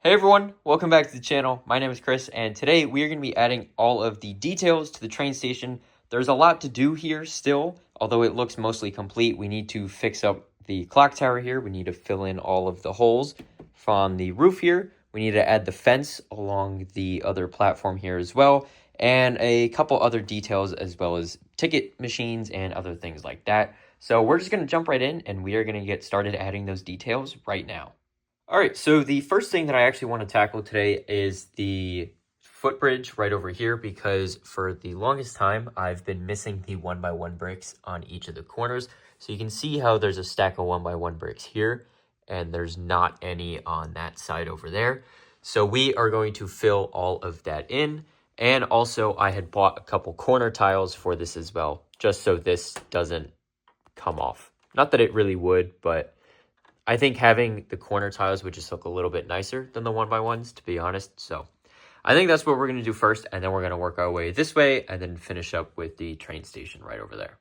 Hey everyone, welcome back to the channel. My name is Chris, and today we are going to be adding all of the details to the train station. There's a lot to do here still, although it looks mostly complete. We need to fix up the clock tower here. We need to fill in all of the holes from the roof here. We need to add the fence along the other platform here as well, and a couple other details as well as ticket machines and other things like that. So we're just going to jump right in, and we are going to get started adding those details right now. All right, so the first thing that I actually want to tackle today is the footbridge right over here, because for the longest time, I've been missing the 1x1 bricks on each of the corners. So you can see how there's a stack of 1x1 bricks here, and there's not any on that side over there. So we are going to fill all of that in. And also, I had bought a couple corner tiles for this as well, just so this doesn't come off. Not that it really would, but I think having the corner tiles would just look a little bit nicer than the 1x1s, to be honest. So I think that's what we're going to do first, and then we're going to work our way this way and then finish up with the train station right over there.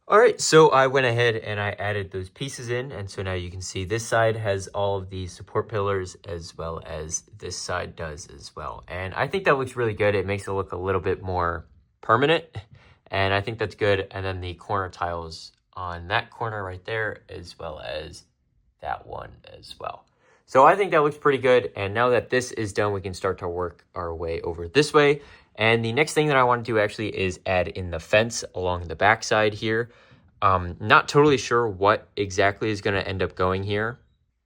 All right, so I went ahead and I added those pieces in, and so now you can see this side has all of the support pillars as well as this side does as well. And I think that looks really good. It makes it look a little bit more permanent, and I think that's good. And then the corner tiles on that corner right there as well as that one as well. So I think that looks pretty good. And now that this is done, we can start to work our way over this way. And the next thing that I want to do actually is add in the fence along the backside here. Not totally sure what exactly is going to end up going here,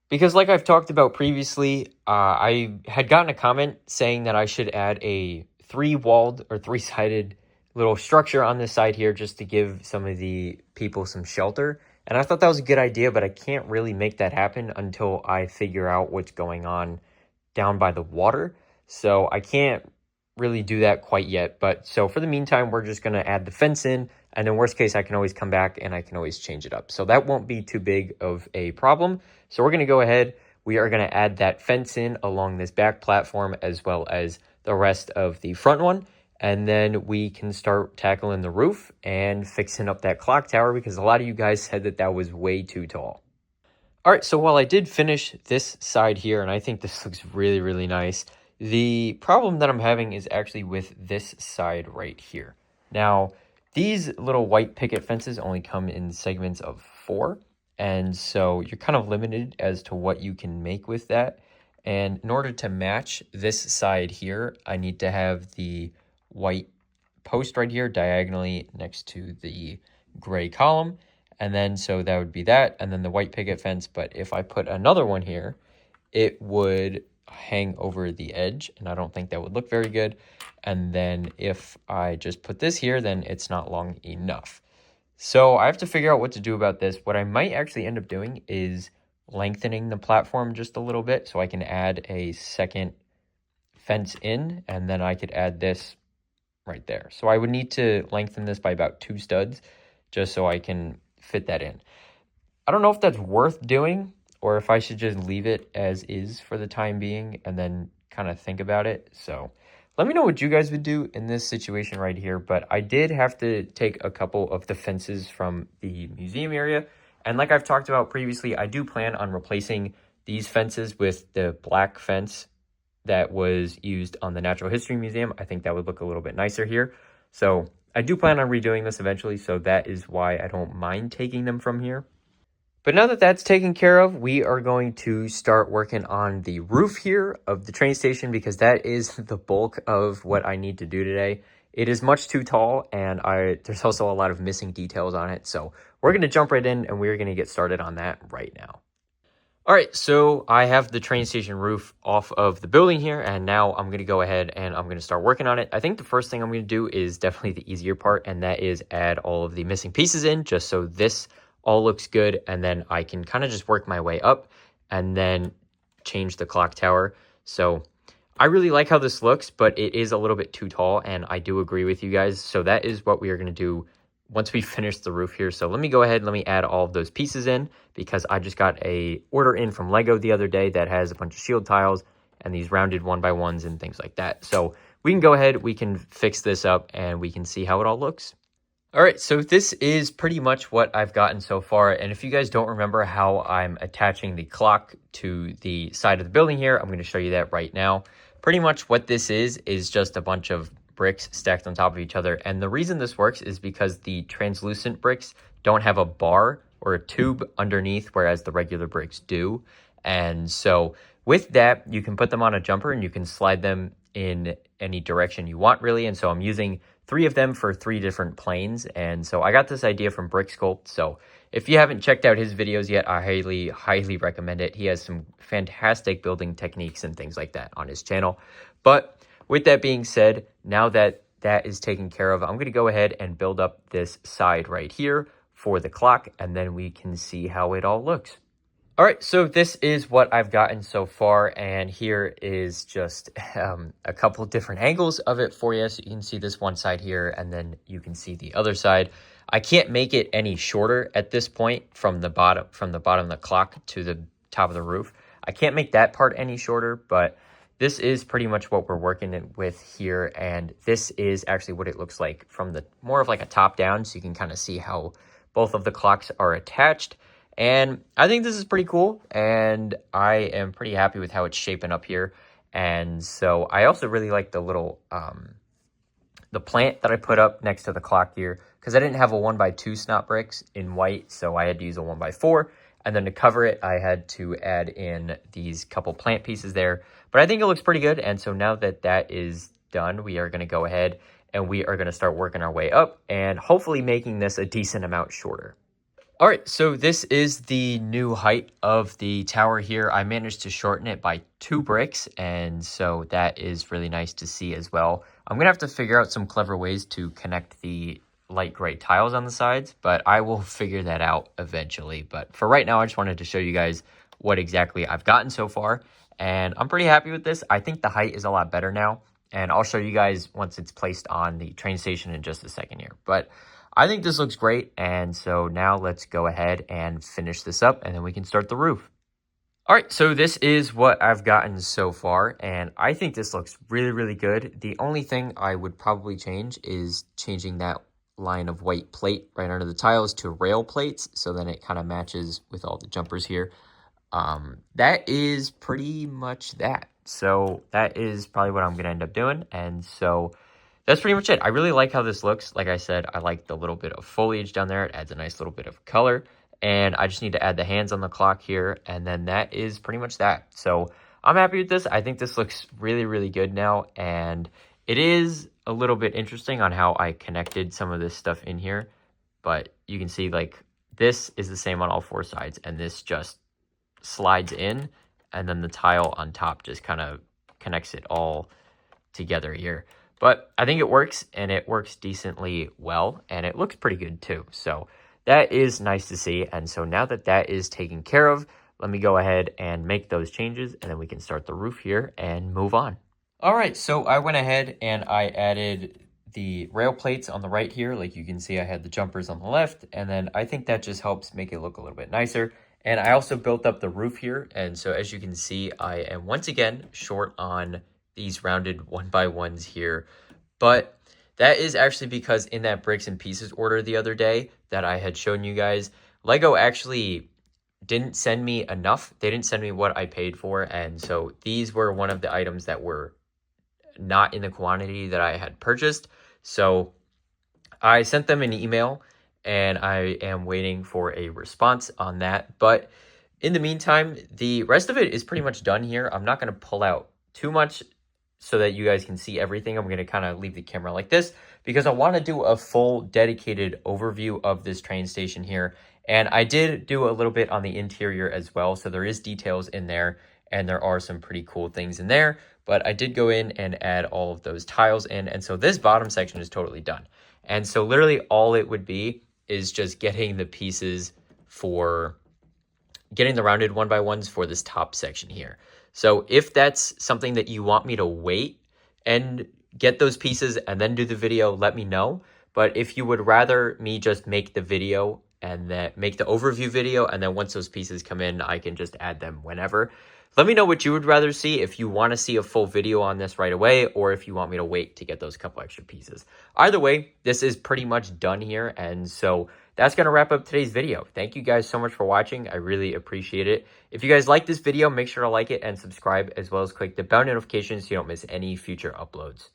because like I've talked about previously, I had gotten a comment saying that I should add a three-walled or three-sided little structure on this side here just to give some of the people some shelter. And I thought that was a good idea, but I can't really make that happen until I figure out what's going on down by the water. So I can't really do that quite yet. But so for the meantime, we're just going to add the fence in. And in worst case, I can always come back and I can always change it up. So that won't be too big of a problem. So we're going to go ahead. We are going to add that fence in along this back platform as well as the rest of the front one. And then we can start tackling the roof and fixing up that clock tower, because a lot of you guys said that that was way too tall. All right, so while I did finish this side here, and I think this looks really, really nice, the problem that I'm having is actually with this side right here. Now, these little white picket fences only come in segments of 4, and so you're kind of limited as to what you can make with that. And in order to match this side here, I need to have the white post right here diagonally next to the gray column, and then so that would be that, and then the white picket fence. But if I put another one here, it would hang over the edge, and I don't think that would look very good. And then if I just put this here, then it's not long enough. So I have to figure out what to do about this. What I might actually end up doing is lengthening the platform just a little bit so I can add a second fence in, and then I could add this right there. So I would need to lengthen this by about 2 studs just so I can fit that in. I don't know if that's worth doing or if I should just leave it as is for the time being and then kind of think about it. So let me know what you guys would do in this situation right here. But I did have to take a couple of the fences from the museum area. And like I've talked about previously, I do plan on replacing these fences with the black fence that was used on the Natural History Museum. I think that would look a little bit nicer here. So I do plan on redoing this eventually, so that is why I don't mind taking them from here. But now that that's taken care of, we are going to start working on the roof here of the train station, because that is the bulk of what I need to do today. It is much too tall, and there's also a lot of missing details on it. So we're going to jump right in, and we're going to get started on that right now. All right, so I have the train station roof off of the building here, and now I'm going to go ahead and I'm going to start working on it. I think the first thing I'm going to do is definitely the easier part, and that is add all of the missing pieces in, just so this all looks good, and then I can kind of just work my way up and then change the clock tower. So I really like how this looks, but it is a little bit too tall, and I do agree with you guys. So that is what we are going to do once we finish the roof here. So let me go ahead, let me add all of those pieces in, because I just got a order in from Lego the other day that has a bunch of shield tiles and these rounded 1x1s and things like that. So we can go ahead, we can fix this up, and we can see how it all looks. All right, so this is pretty much what I've gotten so far. And if you guys don't remember how I'm attaching the clock to the side of the building here, I'm going to show you that right now. Pretty much what this is just a bunch of bricks stacked on top of each other. And the reason this works is because the translucent bricks don't have a bar or a tube underneath, whereas the regular bricks do. And so with that, you can put them on a jumper and you can slide them in any direction you want, really. And so I'm using 3 of them for 3 different planes. And so I got this idea from Brick Sculpt. So if you haven't checked out his videos yet, I highly recommend it. He has some fantastic building techniques and things like that on his channel. But with that being said, now that that is taken care of, I'm going to go ahead and build up this side right here for the clock, and then we can see how it all looks. All right, so this is what I've gotten so far, and here is just a couple different angles of it for you. So you can see this one side here, and then you can see the other side. I can't make it any shorter at this point from the bottom of the clock to the top of the roof. I can't make that part any shorter, but this is pretty much what we're working with here, and this is actually what it looks like from the more of like a top down, so you can kind of see how both of the clocks are attached. And I think this is pretty cool, and I am pretty happy with how it's shaping up here. And so I also really like the little the plant that I put up next to the clock here, because I didn't have a 1x2 snot bricks in white, so I had to use a 1x4. And then to cover it, I had to add in these couple plant pieces there. But I think it looks pretty good, and so now that that is done, we are going to go ahead and we are going to start working our way up and hopefully making this a decent amount shorter. All right, so this is the new height of the tower here. I managed to shorten it by 2 bricks, and so that is really nice to see as well. I'm going to have to figure out some clever ways to connect the light gray tiles on the sides, but I will figure that out eventually. But for right now, I just wanted to show you guys what exactly I've gotten so far, and I'm pretty happy with this. I think the height is a lot better now, and I'll show you guys once it's placed on the train station in just a second here. But I think this looks great, and so now let's go ahead and finish this up, and then we can start the roof. All right, so this is what I've gotten so far, and I think this looks really, really good. The only thing I would probably change is changing that line of white plate right under the tiles to rail plates, so then it kind of matches with all the jumpers here. That is pretty much that. So that is probably what I'm going to end up doing, and so that's pretty much it. I really like how this looks. Like I said, I like the little bit of foliage down there. It adds a nice little bit of color. And I just need to add the hands on the clock here. And then that is pretty much that. So I'm happy with this. I think this looks really, really good now. And it is a little bit interesting on how I connected some of this stuff in here. But you can see like this is the same on all 4 sides. And this just slides in. And then the tile on top just kind of connects it all together here. But I think it works, and it works decently well, and it looks pretty good too. So that is nice to see. And so now that that is taken care of, let me go ahead and make those changes, and then we can start the roof here and move on. All right, so I went ahead and I added the rail plates on the right here. Like you can see, I had the jumpers on the left, and then I think that just helps make it look a little bit nicer. And I also built up the roof here, and so as you can see, I am once again short on these rounded 1x1s here, but that is actually because in that bricks and pieces order the other day that I had shown you guys, Lego actually didn't send me enough. They didn't send me what I paid for, and so these were one of the items that were not in the quantity that I had purchased. So I sent them an email, and I am waiting for a response on that. But in the meantime, the rest of it is pretty much done here. I'm not going to pull out too much so that you guys can see everything. I'm going to kind of leave the camera like this because I want to do a full dedicated overview of this train station here. And I did do a little bit on the interior as well. So there is details in there, and there are some pretty cool things in there. But I did go in and add all of those tiles in. And so this bottom section is totally done. And so literally all it would be is just getting the pieces for getting the rounded 1x1s for this top section here. So if that's something that you want me to wait and get those pieces and then do the video, let me know. But if you would rather me just make the video and then make the overview video, and then once those pieces come in, I can just add them whenever. Let me know what you would rather see, if you want to see a full video on this right away, or if you want me to wait to get those couple extra pieces. Either way, this is pretty much done here, and so that's going to wrap up today's video. Thank you guys so much for watching. I really appreciate it. If you guys like this video, make sure to like it and subscribe, as well as click the bell notification so you don't miss any future uploads.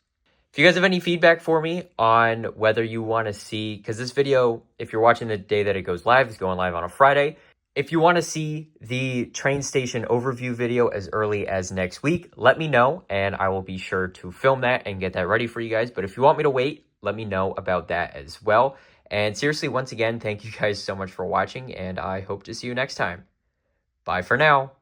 If you guys have any feedback for me on whether you want to see, because this video, if you're watching the day that it goes live, is going live on a Friday. If you want to see the train station overview video as early as next week, let me know, and I will be sure to film that and get that ready for you guys. But if you want me to wait, let me know about that as well. And seriously, once again, thank you guys so much for watching, and I hope to see you next time. Bye for now.